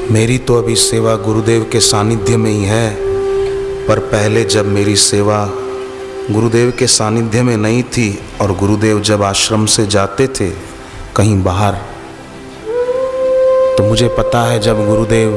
मेरी तो अभी सेवा गुरुदेव के सानिध्य में ही है, पर पहले जब मेरी सेवा गुरुदेव के सानिध्य में नहीं थी और गुरुदेव जब आश्रम से जाते थे कहीं बाहर, तो मुझे पता है जब गुरुदेव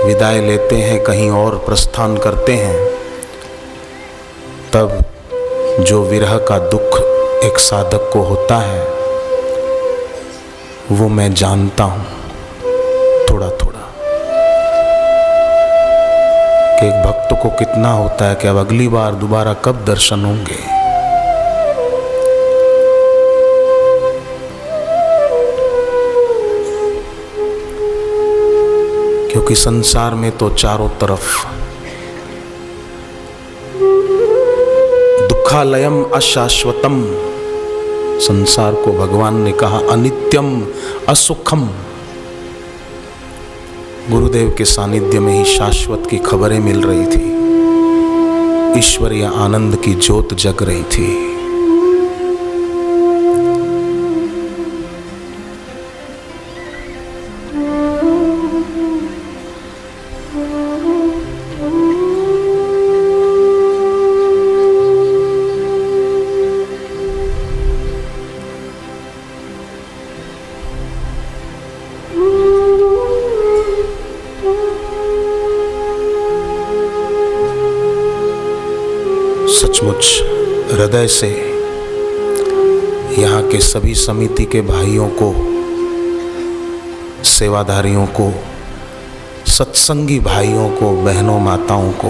विदाई लेते हैं, कहीं और प्रस्थान करते हैं, तब जो विरह का दुख एक साधक को होता है वो मैं जानता हूँ थोड़ा थोड़ा, कि एक भक्त को कितना होता है कि अब अगली बार दोबारा कब दर्शन होंगे। क्योंकि संसार में तो चारों तरफ दुखालयम अशाश्वतम, संसार को भगवान ने कहा अनित्यम असुखम। गुरुदेव के सानिध्य में ही शाश्वत की खबरें मिल रही थी, ईश्वरीय आनंद की ज्योत जग रही थी। सचमुच हृदय से यहाँ के सभी समिति के भाइयों को, सेवाधारियों को, सत्संगी भाइयों को, बहनों, माताओं को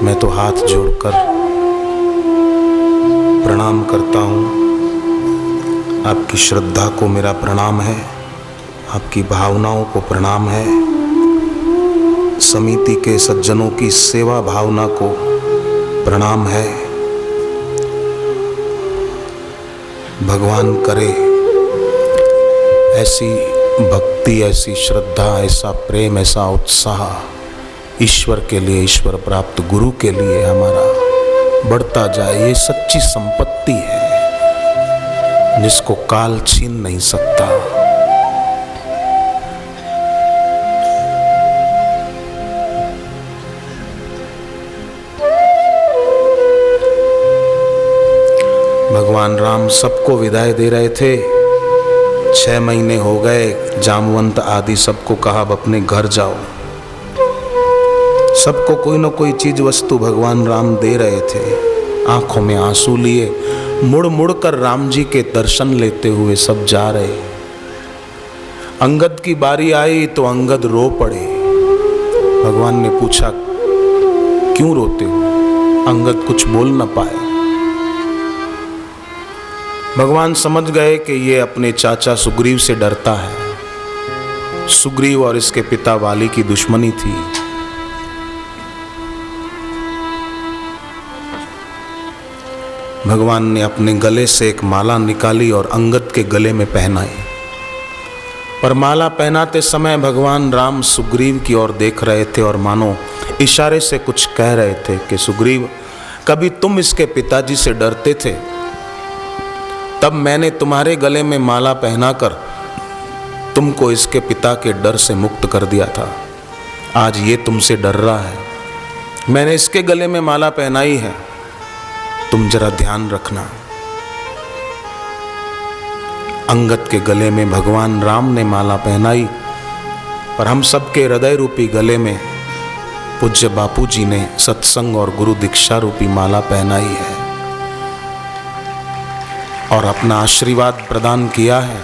मैं तो हाथ जोड़कर प्रणाम करता हूँ। आपकी श्रद्धा को मेरा प्रणाम है, आपकी भावनाओं को प्रणाम है, समिति के सज्जनों की सेवा भावना को प्रणाम है। भगवान करे ऐसी भक्ति, ऐसी श्रद्धा, ऐसा प्रेम, ऐसा उत्साह ईश्वर के लिए, ईश्वर प्राप्त गुरु के लिए हमारा बढ़ता जाए। ये सच्ची संपत्ति है जिसको काल छीन नहीं सकता। भगवान राम सबको विदाई दे रहे थे, 6 महीने हो गए, जामवंत आदि सबको कहा अब अपने घर जाओ। सबको कोई न कोई चीज वस्तु भगवान राम दे रहे थे। आंखों में आंसू लिए मुड़ मुड़ कर राम जी के दर्शन लेते हुए सब जा रहे। अंगद की बारी आई तो अंगद रो पड़े। भगवान ने पूछा क्यों रोते हो? अंगद कुछ बोल न पाए। भगवान समझ गए कि ये अपने चाचा सुग्रीव से डरता है। सुग्रीव और इसके पिता वाली की दुश्मनी थी। भगवान ने अपने गले से एक माला निकाली और अंगद के गले में पहनाई। पर माला पहनाते समय भगवान राम सुग्रीव की ओर देख रहे थे और मानो इशारे से कुछ कह रहे थे कि सुग्रीव, कभी तुम इसके पिताजी से डरते थे, तब मैंने तुम्हारे गले में माला पहनाकर तुमको इसके पिता के डर से मुक्त कर दिया था। आज ये तुमसे डर रहा है, मैंने इसके गले में माला पहनाई है, तुम जरा ध्यान रखना। अंगद के गले में भगवान राम ने माला पहनाई, पर हम सबके हृदय रूपी गले में पूज्य बापू जी ने सत्संग और गुरु दीक्षा रूपी माला पहनाई है और अपना आशीर्वाद प्रदान किया है।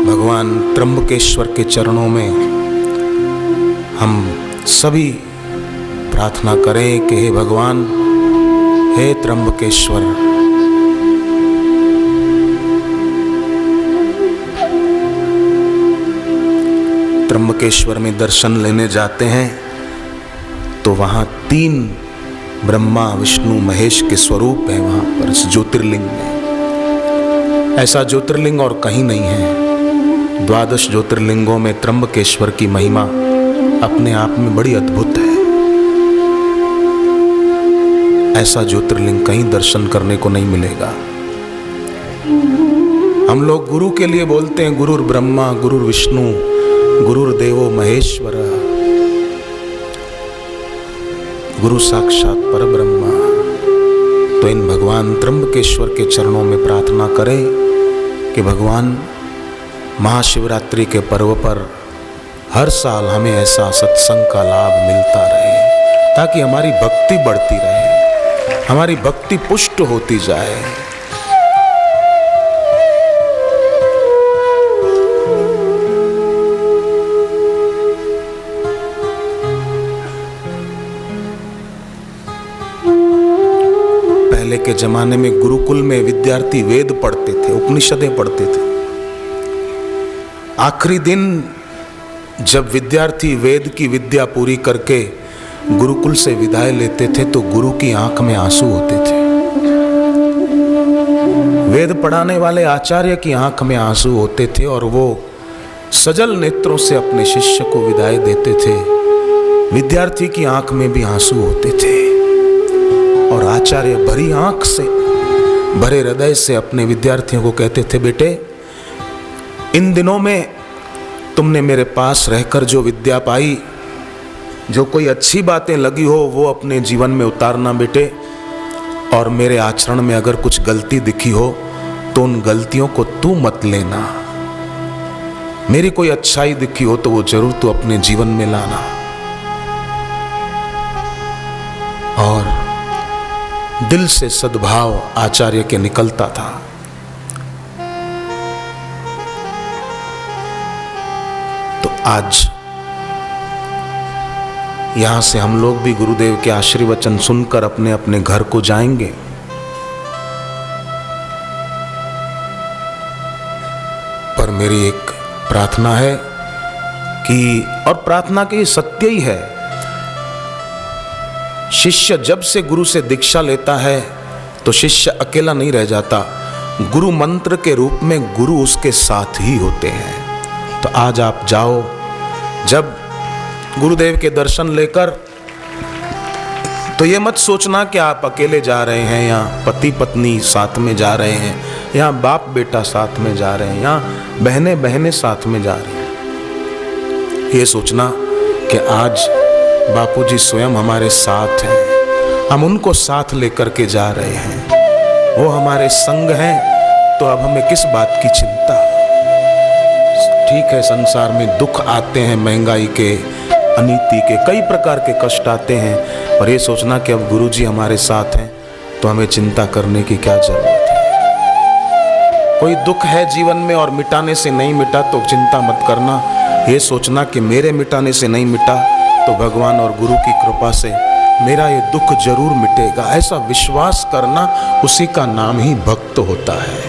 भगवान त्र्यंबकेश्वर के चरणों में हम सभी प्रार्थना करें कि हे भगवान, हे त्र्यंबकेश्वर, त्र्यंबकेश्वर में दर्शन लेने जाते हैं तो वहाँ 3 ब्रह्मा विष्णु महेश के स्वरूप है। वहाँ पर इस ज्योतिर्लिंग में ऐसा ज्योतिर्लिंग और कहीं नहीं है। 12 ज्योतिर्लिंगों में त्र्यंबकेश्वर की महिमा अपने आप में बड़ी अद्भुत है। ऐसा ज्योतिर्लिंग कहीं दर्शन करने को नहीं मिलेगा। हम लोग गुरु के लिए बोलते हैं गुरुर ब्रह्मा गुरुर विष्णु गुरुर देवो महेश्वर, गुरु साक्षात परब्रह्मा। तो इन भगवान त्र्यंबकेश्वर के चरणों में प्रार्थना करें कि भगवान महाशिवरात्रि के पर्व पर हर साल हमें ऐसा सत्संग का लाभ मिलता रहे, ताकि हमारी भक्ति बढ़ती रहे, हमारी भक्ति पुष्ट होती जाए। पहले के जमाने में गुरुकुल में विद्यार्थी वेद पढ़ते थे, उपनिषदें पढ़ते थे। आखिरी दिन जब विद्यार्थी वेद की विद्या पूरी करके गुरुकुल से विदाई लेते थे तो गुरु की आंख में आंसू होते थे। वेद पढ़ाने वाले आचार्य की आंख में आंसू होते थे और वो सजल नेत्रों से अपने शिष्य को विदाई देते थे। विद्यार्थी की आंख में भी आंसू होते थे और आचार्य भरी आंख से, भरे हृदय से अपने विद्यार्थियों को कहते थे, बेटे इन दिनों में तुमने मेरे पास रहकर जो विद्या पाई, जो कोई अच्छी बातें लगी हो वो अपने जीवन में उतारना बेटे, और मेरे आचरण में अगर कुछ गलती दिखी हो तो उन गलतियों को तू मत लेना। मेरी कोई अच्छाई दिखी हो तो वो जरूर तू अपने जीवन में लाना। और दिल से सद्भाव आचार्य के निकलता था। तो आज यहां से हम लोग भी गुरुदेव के आशीर्वचन सुनकर अपने अपने घर को जाएंगे। पर मेरी एक प्रार्थना है कि, और प्रार्थना की सत्य ही है, शिष्य जब से गुरु से दीक्षा लेता है तो शिष्य अकेला नहीं रह जाता, गुरु मंत्र के रूप में गुरु उसके साथ ही होते हैं। तो आज आप जाओ, जब गुरुदेव के दर्शन लेकर, तो ये मत सोचना कि आप अकेले जा रहे हैं या पति पत्नी साथ में जा रहे हैं या बाप बेटा साथ में जा रहे हैं या बहने बहनें साथ में जा रही हैं। ये सोचना कि आज बापूजी स्वयं हमारे साथ हैं, हम उनको साथ लेकर के जा रहे हैं, वो हमारे संग हैं, तो अब हमें किस बात की चिंता। ठीक है, संसार में दुख आते हैं, महंगाई के, अनीति के, कई प्रकार के कष्ट आते हैं, और ये सोचना कि अब गुरुजी हमारे साथ हैं तो हमें चिंता करने की क्या जरूरत है। कोई दुख है जीवन में और मिटाने से नहीं मिटा तो चिंता मत करना। ये सोचना कि मेरे मिटाने से नहीं मिटा तो भगवान और गुरु की कृपा से मेरा ये दुख जरूर मिटेगा। ऐसा विश्वास करना, उसी का नाम ही भक्त होता है।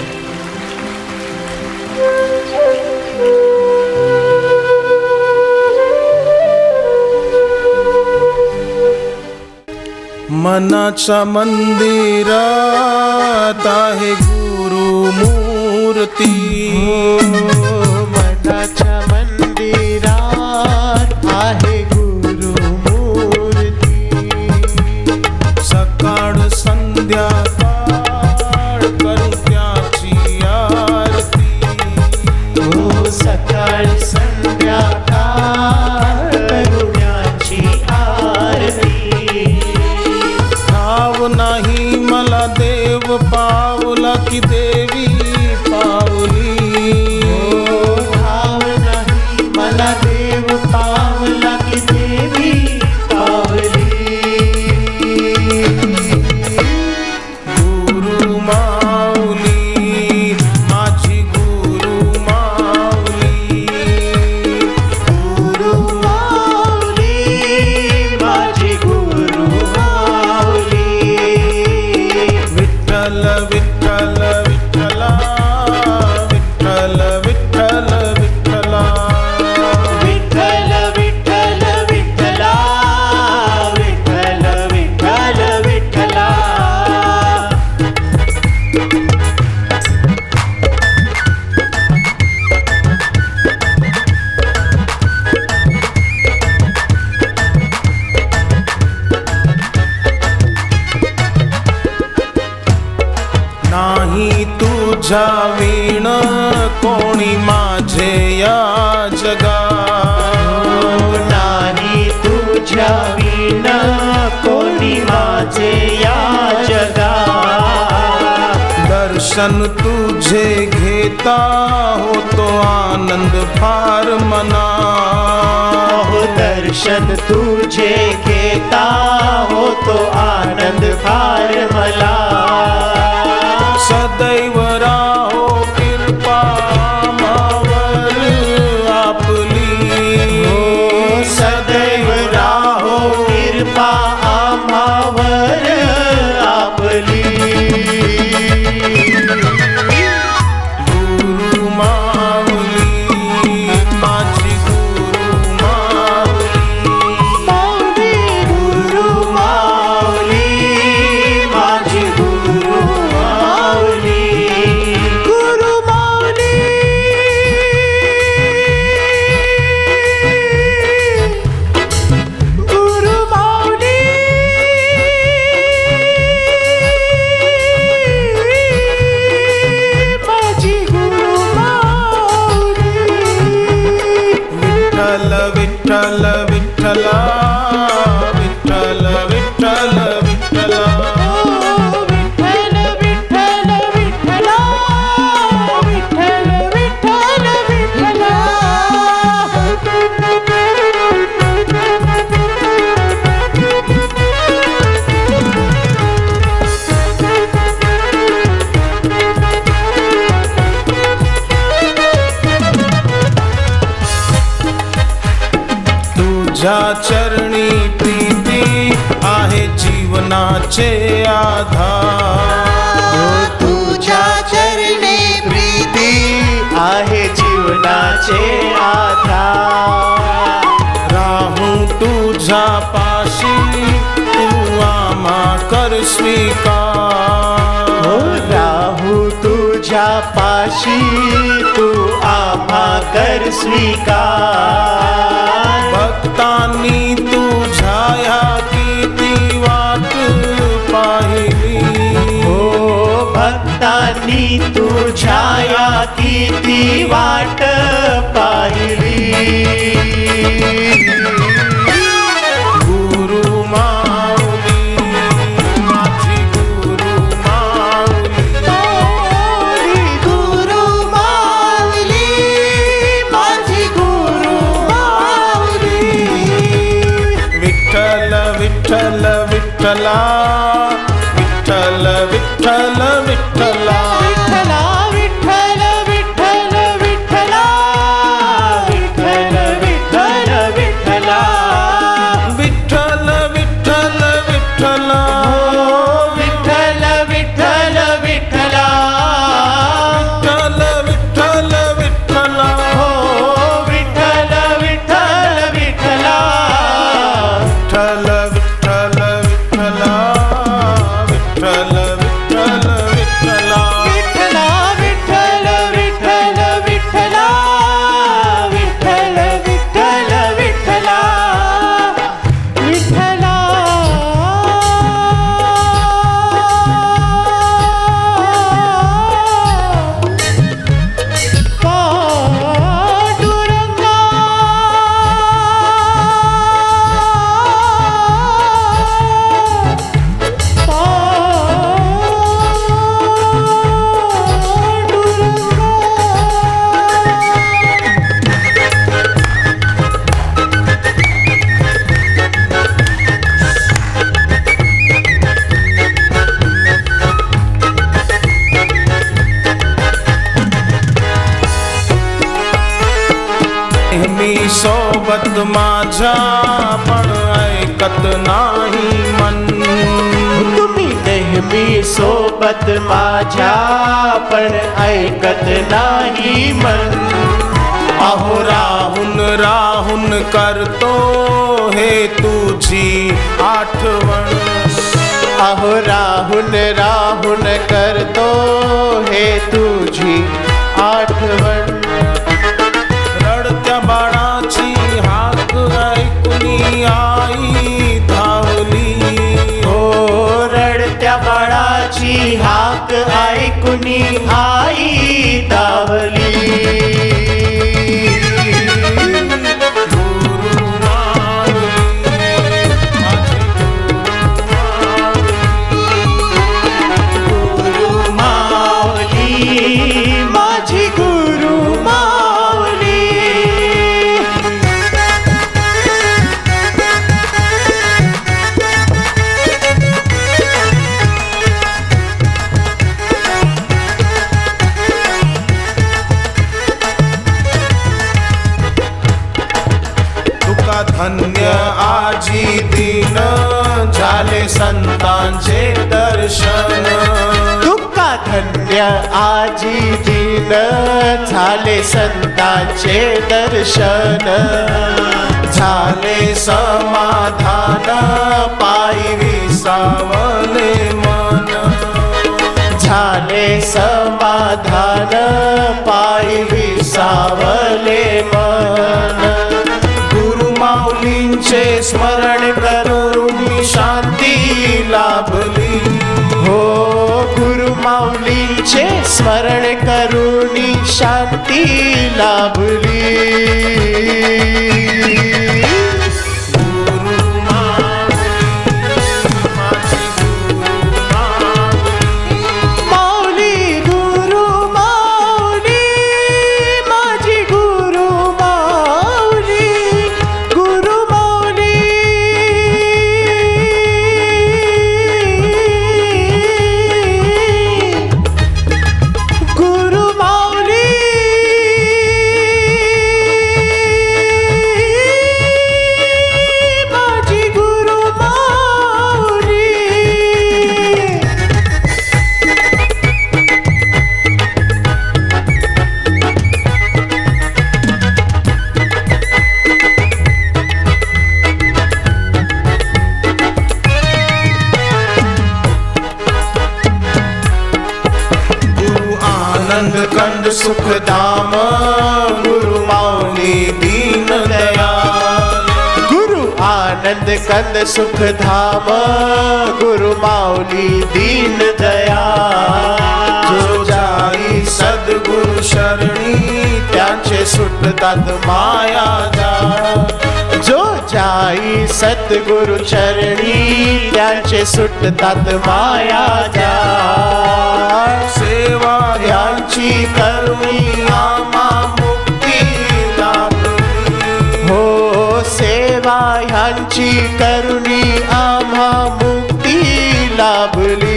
मनाच्या मंदिरात आहे गुरु मूर्ती, मनाच्या मंदिरात आहे गुरु मूर्ती, सकाळ संध्याकाळ करू त्याची आरती, सकाळ संध्याकाळ करू त्याची आरती। ठाव नाही मला देव पावला की देवी पावली, ठाव नाही दर्शन तुझे घेता हो तो आनंद फार मना। हो दर्शन तुझे घेता हो तो आनंद फार मला। सदैव राहो कृपा आम्हावर आपली। हो सदैव राहो कृपा आम्हावर आपली। गुरु माऊली माझी गुरु माऊली। गुरु माऊली माझी गुरु माऊली। गुरु माऊली गुरु माऊली माझी गुरु माऊली। विठ्ठल विठ्ठल विठ्ठला विठ्ठल विठ्ठल विठ्ठला। विठ्ठल विठ्ठल विठ्ठला विठ्ठल विठ्ठल विठ्ठला। तुझ्या चरणी प्रीती आहे जीवनाचे आधार। तुझ्या चरणी प्रीती आहे जीवनाचे आधार। राहू तुझ्या पाशी तू आम्हा कर स्वीकार। हो राहू तुझ्या पाशी तू आम्हा कर स्वीकार। भक्तांनी तुझ्या ह्या किती वाट पाहिली। हो भक्तांनी तुझ्या या किती वाट पाहिली। गुरु माऊली माझी गुरु माऊली। गुरु माऊली माझी गुरु माऊली। विठ्ठल विठ्ठल विठ्ठला विठ्ठल विठ्ठल विठ्ठला। विठ्ठला विठ्ठल विठ्ठल विठ्ठला विठ्ठल विठ्ठल विठ्ठला। विठ्ठल विठ्ठल विठ्ठला विठ्ठल विठ्ठल विठ्ठला। विठ्ठल विठ्ठल विठ्ठला हो विठ्ठल विठ्ठल विठ्ठला। विठ्ठल विठ्ठल विठ्ठला विठ्ठल विठ्ठल विठ्ठला। विठ्ठला विठ्ठल विठ्ठल विठ्ठला विठ्ठल विठ्ठल विठ्ठला। विठ्ठला पांडुरंगा नेहमी सोबत माझ्या पण ऐकत नाही मन। तुम्ही नेहमी सोबत माझ्या पण ऐकत नाही मन। अहो राहून राहून करतो हे तुझी आठवण। अहो राहून राहून करतो हे तुझी आठवण। रडत्या बाळाची हाक ऐकूनी आई धावली। हो रडत्या बाळाची हाक ऐकुनी आई धावली। गुरु माऊली माझी गुरु माऊली धन्य आजी दीन झाले संतांचे दर्शन तुका धन्य आजी दीन झाले संतांचे दर्शन झाले समाधान पायी विसावले मन झाले समाधान पायी विसावले मन गुरु माऊलींचे स्मरण करून शांती लाभली हो गुरु माऊलींचे स्मरण करून शांती लाभली माऊली गुरु माऊली माझी गुरु माऊली गुरु माऊली गुरु माऊली माझी गुरु माऊली गुरु आनंद कंद सुख धाम गुरु माऊली दीन दयाल गुरु आनंद कंद सुख धाम गुरु माऊली दीन दयाल जो जाई सद्गुरु शरणी त्यांचे सुटतात माया जाळ जो जाई सद्गुरु चरणी त्यांचे सुटतात माया जाळ सेवा यांची करुणी आम्हा मुक्ती लाभली हो सेवा ह्यांची करुणी आम्हा मुक्ती लाभली